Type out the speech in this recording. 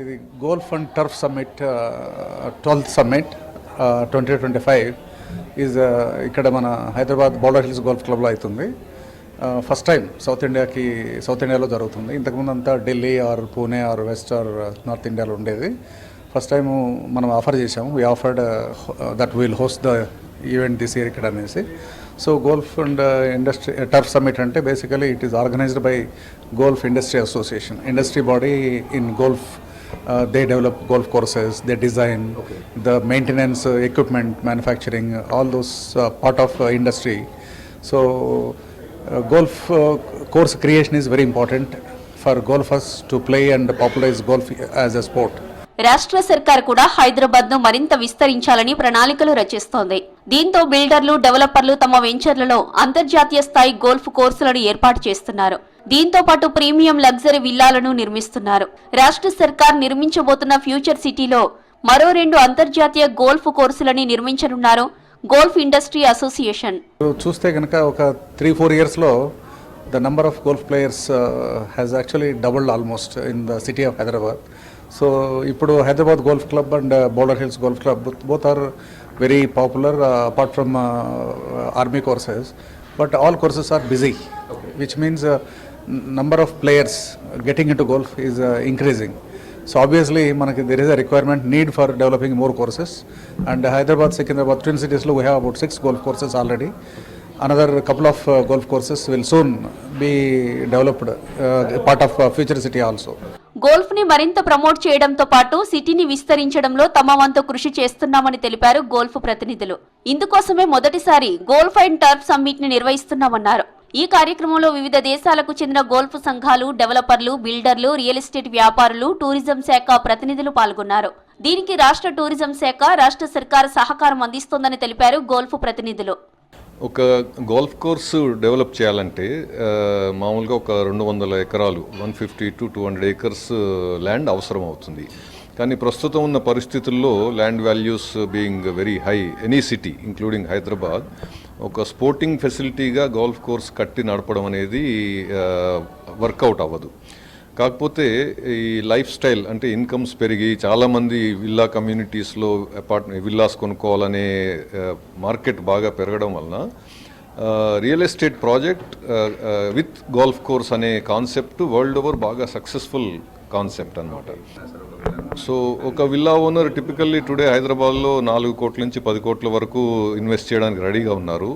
ఇది golf and turf summit 12th summit 2025 is ఇక్కడ మన హైదరాబాద్ బౌలర్ హిల్స్ గోల్ఫ్ క్లబ్లో అవుతుంది. ఫస్ట్ టైం సౌత్ ఇండియాలో జరుగుతుంది. ఇంతకుముందు అంతా Delhi or Pune or west or north ఇండియాలో ఉండేది. ఫస్ట్ టైం మనం ఆఫర్ చేసాము. We offered that will host the event this year ఇక్కడ అనేసి. So golf and industry turf summit అంటే basically it is organised by golf industry association, industry body in golf. They develop golf courses, they design the maintenance, equipment, manufacturing, all those part of industry. So golf course creation is very important for golfers to play and popularize golf as a sport. రాష్ట్ర సర్కార్ కూడా హైదరాబాద్ ను మరింత విస్తరించాలని ప్రణాళికలు రచిస్తోంది. దీంతో బిల్డర్లు, డెవలపర్లు తమ వెంచర్లలో అంతర్జాతీయ స్థాయి గోల్ఫ్ కోర్సులను ఏర్పాటు చేస్తున్నారు. దీంతో పాటు ప్రీమియం లగ్జరీ విల్లాలను నిర్మిస్తున్నారు. రాష్ట్ర సర్కార్ నిర్మించబోతున్న ఫ్యూచర్ సిటీలో మరో 2 అంతర్జాతీయ గోల్ఫ్ కోర్సులని నిర్మించనున్నారు గోల్ఫ్ ఇండస్ట్రీ అసోసియేషన్. చూస్తే కనుక ఒక 3-4 years లో the number of golf players has actually doubled almost in the city of Hyderabad. So ఇప్పుడు Hyderabad golf club and bowler hills golf club both are very popular apart from army courses, but all courses are busy, which means number of players getting into golf is increasing. So obviously manaki there is a requirement need for developing more courses, and Hyderabad, Secunderabad, twin cities lo we have about 6 golf courses already. Another couple of golf courses will soon be developed, part of future city also. Golf ని మరింత promote చేయడంతో పాటు సిటీని విస్తరించడంలో తమ వంతు కృషి చేస్తున్నామని తెలిపారు గోల్ఫ్ ప్రతినిధులు. ఇందుకోసమే మొదటిసారి గోల్ఫ్ అండ్ టర్ఫ్ సమ్మిట్ ని నిర్వహిస్తున్నామన్నారు. ఈ కార్యక్రమంలో వివిధ దేశాలకు చెందిన గోల్ఫ్ సంఘాలు, డెవలపర్లు, బిల్డర్లు, రియల్ ఎస్టేట్ వ్యాపారులు, టూరిజం శాఖ ప్రతినిధులు పాల్గొన్నారు. దీనికి రాష్ట్ర టూరిజం శాఖ, రాష్ట్ర సర్కారు సహకారం అందిస్తోందని తెలిపారు గోల్ఫ్ ప్రతినిధులు. ఒక గోల్ఫ్ కోర్సు డెవలప్ చేయాలంటే మామూలుగా ఒక 200 ఎకరాలు 150 to 200 acres ల్యాండ్ అవసరం అవుతుంది. కానీ ప్రస్తుతం ఉన్న పరిస్థితుల్లో land values being very high, any city including Hyderabad, ఒక స్పోర్టింగ్ ఫెసిలిటీగా గోల్ఫ్ కోర్స్ కట్టి నడపడం అనేది వర్కౌట్ అవ్వదు. కాకపోతే ఈ లైఫ్ స్టైల్ అంటే ఇన్కమ్స్ పెరిగి చాలామంది విల్లా కమ్యూనిటీస్లో విల్లాస్ కొనుక్కోవాలనే మార్కెట్ బాగా పెరగడం వలన real estate project with golf course అనే కాన్సెప్ట్ వరల్డ్ ఓవర్ బాగా సక్సెస్ఫుల్ కాన్సెప్ట్ అన్నమాట. సో ఒక విల్లా ఓనర్ టిపికల్లీ టుడే హైదరాబాద్లో 4 కోట్ల నుంచి 10 కోట్ల వరకు ఇన్వెస్ట్ చేయడానికి రెడీగా ఉన్నారు.